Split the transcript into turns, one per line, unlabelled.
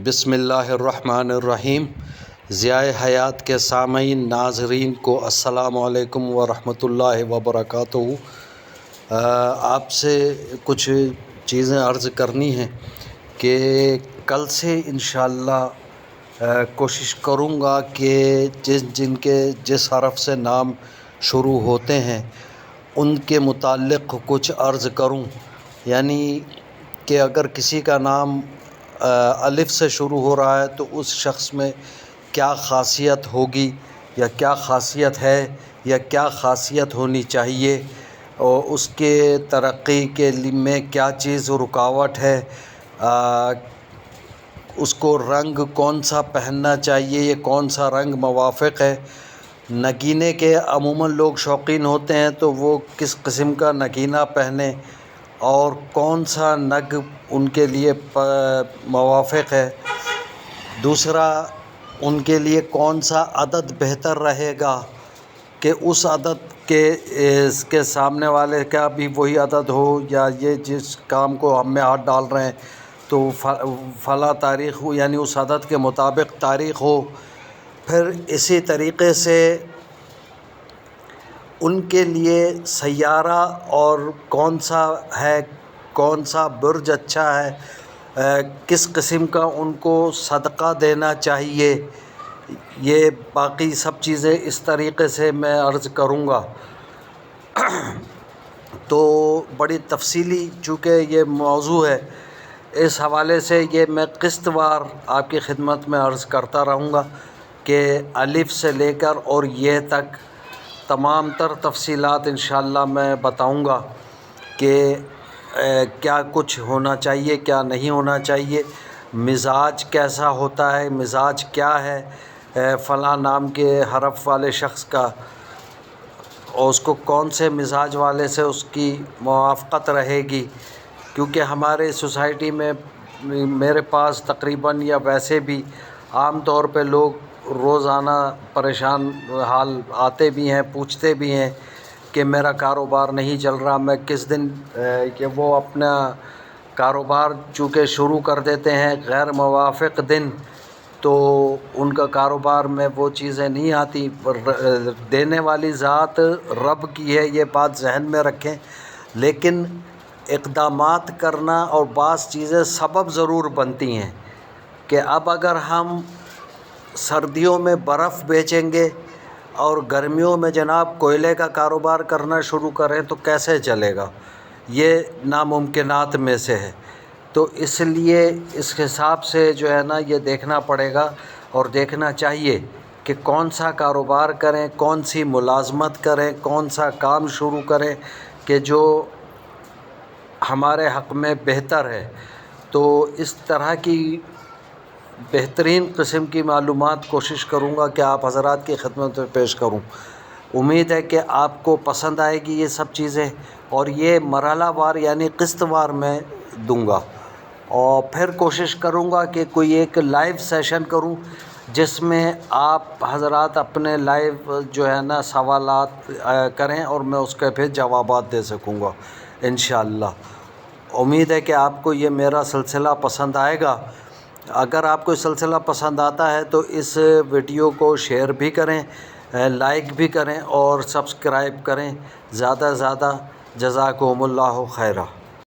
بسم اللہ الرحمن الرحیم۔ ضیاء حیات کے سامعین ناظرین کو السلام علیکم ورحمۃ اللہ وبرکاتہ۔ آپ سے کچھ چیزیں عرض کرنی ہیں کہ کل سے انشاءاللہ کوشش کروں گا کہ جن کے جس حرف سے نام شروع ہوتے ہیں ان کے متعلق کچھ عرض کروں، یعنی کہ اگر کسی کا نام الف سے شروع ہو رہا ہے تو اس شخص میں کیا خاصیت ہوگی یا کیا خاصیت ہے یا کیا خاصیت ہونی چاہیے، اور اس کے ترقی کے میں کیا چیز رکاوٹ ہے، اس کو رنگ کون سا پہننا چاہیے، یہ کون سا رنگ موافق ہے۔ نگینے کے عموماً لوگ شوقین ہوتے ہیں تو وہ کس قسم کا نگینہ پہنیں اور کون سا نگ ان کے لیے موافق ہے۔ دوسرا، ان کے لیے کون سا عدد بہتر رہے گا کہ اس عدد کے سامنے والے کا بھی وہی عدد ہو، یا یہ جس کام کو ہم میں ہاتھ ڈال رہے ہیں تو فلاں تاریخ ہو، یعنی اس عدد کے مطابق تاریخ ہو۔ پھر اسی طریقے سے ان کے لیے سیارہ اور کون سا ہے، کون سا برج اچھا ہے، کس قسم کا ان کو صدقہ دینا چاہیے، یہ باقی سب چیزیں اس طریقے سے میں عرض کروں گا۔ تو بڑی تفصیلی چونکہ یہ موضوع ہے، اس حوالے سے یہ میں قسط وار آپ کی خدمت میں عرض کرتا رہوں گا کہ الف سے لے کر اور یہ تک تمام تر تفصیلات انشاءاللہ میں بتاؤں گا کہ کیا کچھ ہونا چاہیے، کیا نہیں ہونا چاہیے، مزاج کیسا ہوتا ہے، مزاج کیا ہے فلاں نام کے حرف والے شخص کا، اور اس کو کون سے مزاج والے سے اس کی موافقت رہے گی۔ کیونکہ ہمارے سوسائٹی میں میرے پاس تقریباً یا ویسے بھی عام طور پہ لوگ روزانہ پریشان حال آتے بھی ہیں، پوچھتے بھی ہیں کہ میرا کاروبار نہیں چل رہا، میں کس دن کہ وہ اپنا کاروبار چونکہ شروع کر دیتے ہیں غیر موافق دن، تو ان کا کاروبار میں وہ چیزیں نہیں آتی۔ دینے والی ذات رب کی ہے، یہ بات ذہن میں رکھیں، لیکن اقدامات کرنا اور بعض چیزیں سبب ضرور بنتی ہیں کہ اب اگر ہم سردیوں میں برف بیچیں گے اور گرمیوں میں جناب کوئلے کا کاروبار کرنا شروع کریں تو کیسے چلے گا، یہ ناممکنات میں سے ہے۔ تو اس لیے اس حساب سے جو ہے نا یہ دیکھنا پڑے گا اور دیکھنا چاہیے کہ کون سا کاروبار کریں، کون سی ملازمت کریں، کون سا کام شروع کریں کہ جو ہمارے حق میں بہتر ہے۔ تو اس طرح کی بہترین قسم کی معلومات کوشش کروں گا کہ آپ حضرات کی خدمت میں پیش کروں۔ امید ہے کہ آپ کو پسند آئے گی یہ سب چیزیں، اور یہ مرحلہ وار یعنی قسط وار میں دوں گا، اور پھر کوشش کروں گا کہ کوئی ایک لائیو سیشن کروں جس میں آپ حضرات اپنے لائیو جو ہے نا سوالات کریں اور میں اس کے پھر جوابات دے سکوں گا انشاءاللہ۔ امید ہے کہ آپ کو یہ میرا سلسلہ پسند آئے گا۔ اگر آپ کو سلسلہ پسند آتا ہے تو اس ویڈیو کو شیئر بھی کریں، لائک بھی کریں اور سبسکرائب کریں۔ زیادہ سے زیادہ جزاکم اللہ خیرہ۔